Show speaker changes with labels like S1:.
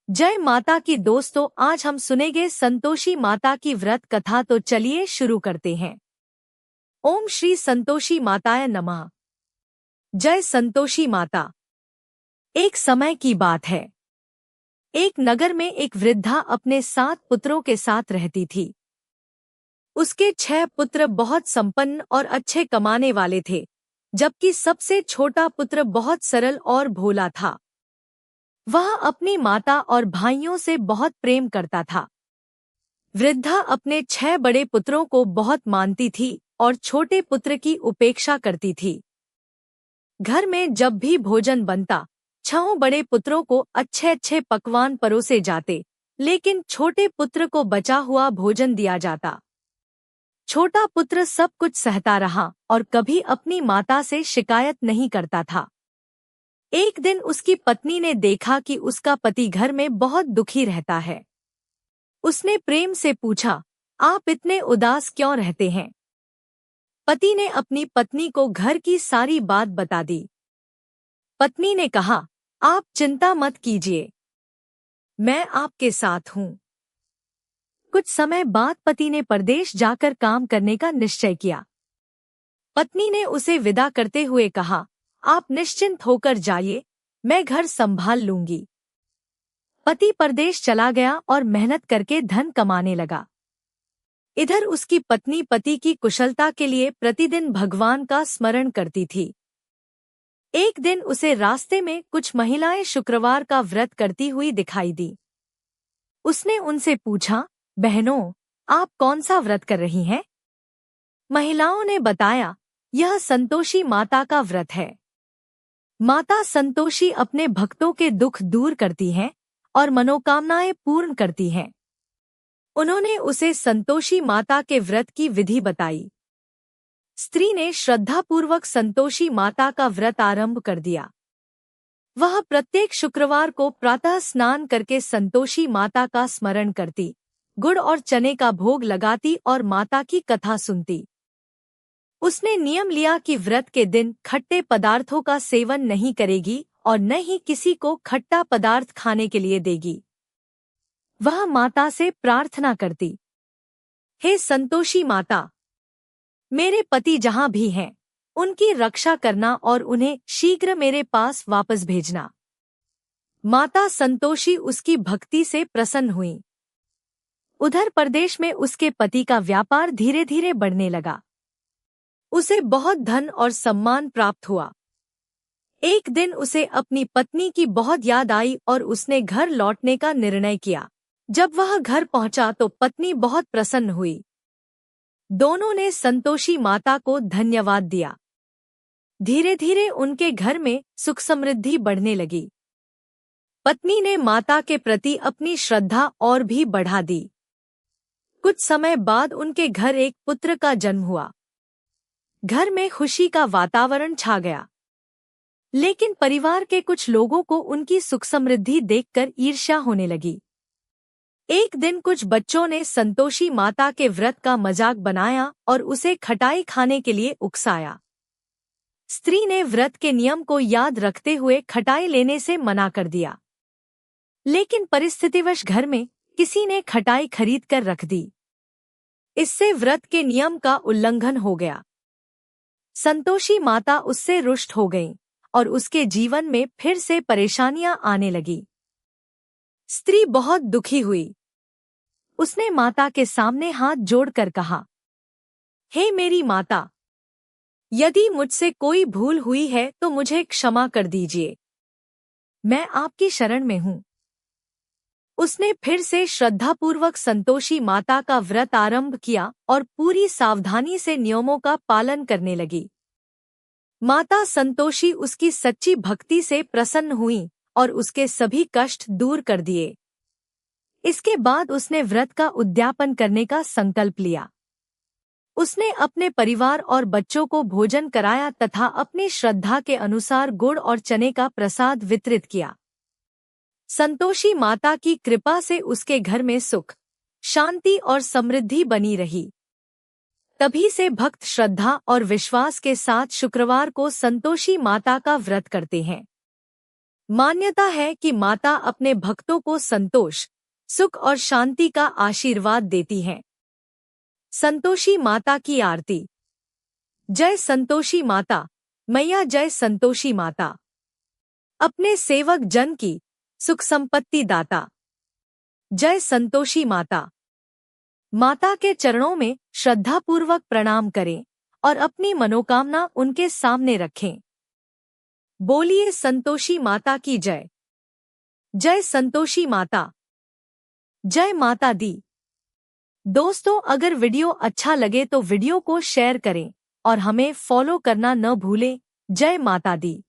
S1: जय माता की दोस्तों, आज हम सुनेंगे संतोषी माता की व्रत कथा। तो चलिए शुरू करते हैं। ओम श्री संतोषी माताय नमः। जय संतोषी माता। एक समय की बात है। एक नगर में एक वृद्धा अपने 7 पुत्रों के साथ रहती थी। उसके 6 पुत्र बहुत संपन्न और अच्छे कमाने वाले थे, जबकि सबसे छोटा पुत्र बहुत सरल और भोला था। वह अपनी माता और भाइयों से बहुत प्रेम करता था। वृद्धा अपने 6 बड़े पुत्रों को बहुत मानती थी और छोटे पुत्र की उपेक्षा करती थी। घर में जब भी भोजन बनता, 6 बड़े पुत्रों को अच्छे अच्छे पकवान परोसे जाते, लेकिन छोटे पुत्र को बचा हुआ भोजन दिया जाता। छोटा पुत्र सब कुछ सहता रहा और कभी अपनी माता से शिकायत नहीं करता था। एक दिन उसकी पत्नी ने देखा कि उसका पति घर में बहुत दुखी रहता है। उसने प्रेम से पूछा, आप इतने उदास क्यों रहते हैं? पति ने अपनी पत्नी को घर की सारी बात बता दी। पत्नी ने कहा, आप चिंता मत कीजिए, मैं आपके साथ हूँ। कुछ समय बाद पति ने परदेश जाकर काम करने का निश्चय किया। पत्नी ने उसे विदा करते हुए कहा, आप निश्चिंत होकर जाइए, मैं घर संभाल लूंगी। पति परदेश चला गया और मेहनत करके धन कमाने लगा। इधर उसकी पत्नी पति की कुशलता के लिए प्रतिदिन भगवान का स्मरण करती थी। एक दिन उसे रास्ते में कुछ महिलाएं शुक्रवार का व्रत करती हुई दिखाई दी। उसने उनसे पूछा, बहनों, आप कौन सा व्रत कर रही हैं? महिलाओं ने बताया, यह संतोषी माता का व्रत है। माता संतोषी अपने भक्तों के दुख दूर करती हैं और मनोकामनाएं पूर्ण करती हैं। उन्होंने उसे संतोषी माता के व्रत की विधि बताई। स्त्री ने श्रद्धापूर्वक संतोषी माता का व्रत आरंभ कर दिया। वह प्रत्येक शुक्रवार को प्रातः स्नान करके संतोषी माता का स्मरण करती, गुड़ और चने का भोग लगाती और माता की कथा सुनती। उसने नियम लिया कि व्रत के दिन खट्टे पदार्थों का सेवन नहीं करेगी और न ही किसी को खट्टा पदार्थ खाने के लिए देगी। वह माता से प्रार्थना करती, हे संतोषी माता, मेरे पति जहाँ भी हैं, उनकी रक्षा करना और उन्हें शीघ्र मेरे पास वापस भेजना। माता संतोषी उसकी भक्ति से प्रसन्न हुई। उधर परदेश में उसके पति का व्यापार धीरे धीरे बढ़ने लगा। उसे बहुत धन और सम्मान प्राप्त हुआ। एक दिन उसे अपनी पत्नी की बहुत याद आई और उसने घर लौटने का निर्णय किया। जब वह घर पहुंचा तो पत्नी बहुत प्रसन्न हुई। दोनों ने संतोषी माता को धन्यवाद दिया। धीरे धीरे उनके घर में सुख समृद्धि बढ़ने लगी। पत्नी ने माता के प्रति अपनी श्रद्धा और भी बढ़ा दी। कुछ समय बाद उनके घर एक पुत्र का जन्म हुआ। घर में खुशी का वातावरण छा गया। लेकिन परिवार के कुछ लोगों को उनकी सुख समृद्धि देखकर ईर्ष्या होने लगी। एक दिन कुछ बच्चों ने संतोषी माता के व्रत का मजाक बनाया और उसे खटाई खाने के लिए उकसाया। स्त्री ने व्रत के नियम को याद रखते हुए खटाई लेने से मना कर दिया। लेकिन परिस्थितिवश घर में किसी ने खटाई खरीद कर रख दी। इससे व्रत के नियम का उल्लंघन हो गया। संतोषी माता उससे रुष्ट हो गईं और उसके जीवन में फिर से परेशानियां आने लगी। स्त्री बहुत दुखी हुई। उसने माता के सामने हाथ जोड़कर कहा, हे मेरी माता, यदि मुझसे कोई भूल हुई है तो मुझे क्षमा कर दीजिए। मैं आपकी शरण में हूँ। उसने फिर से श्रद्धापूर्वक संतोषी माता का व्रत आरंभ किया और पूरी सावधानी से नियमों का पालन करने लगी। माता संतोषी उसकी सच्ची भक्ति से प्रसन्न हुई और उसके सभी कष्ट दूर कर दिए। इसके बाद उसने व्रत का उद्यापन करने का संकल्प लिया। उसने अपने परिवार और बच्चों को भोजन कराया तथा अपनी श्रद्धा के अनुसार गुड़ और चने का प्रसाद वितरित किया। संतोषी माता की कृपा से उसके घर में सुख, शांति और समृद्धि बनी रही। तभी से भक्त श्रद्धा और विश्वास के साथ शुक्रवार को संतोषी माता का व्रत करते हैं। मान्यता है कि माता अपने भक्तों को संतोष, सुख और शांति का आशीर्वाद देती हैं। संतोषी माता की आरती। जय संतोषी माता मैया, जय संतोषी माता, अपने सेवक जन की सुख संपत्ति दाता। जय संतोषी माता। माता के चरणों में श्रद्धापूर्वक प्रणाम करें और अपनी मनोकामना उनके सामने रखें। बोलिए संतोषी माता की जय। जय संतोषी माता। जय माता दी। दोस्तों, अगर वीडियो अच्छा लगे तो वीडियो को शेयर करें और हमें फॉलो करना न भूलें। जय माता दी।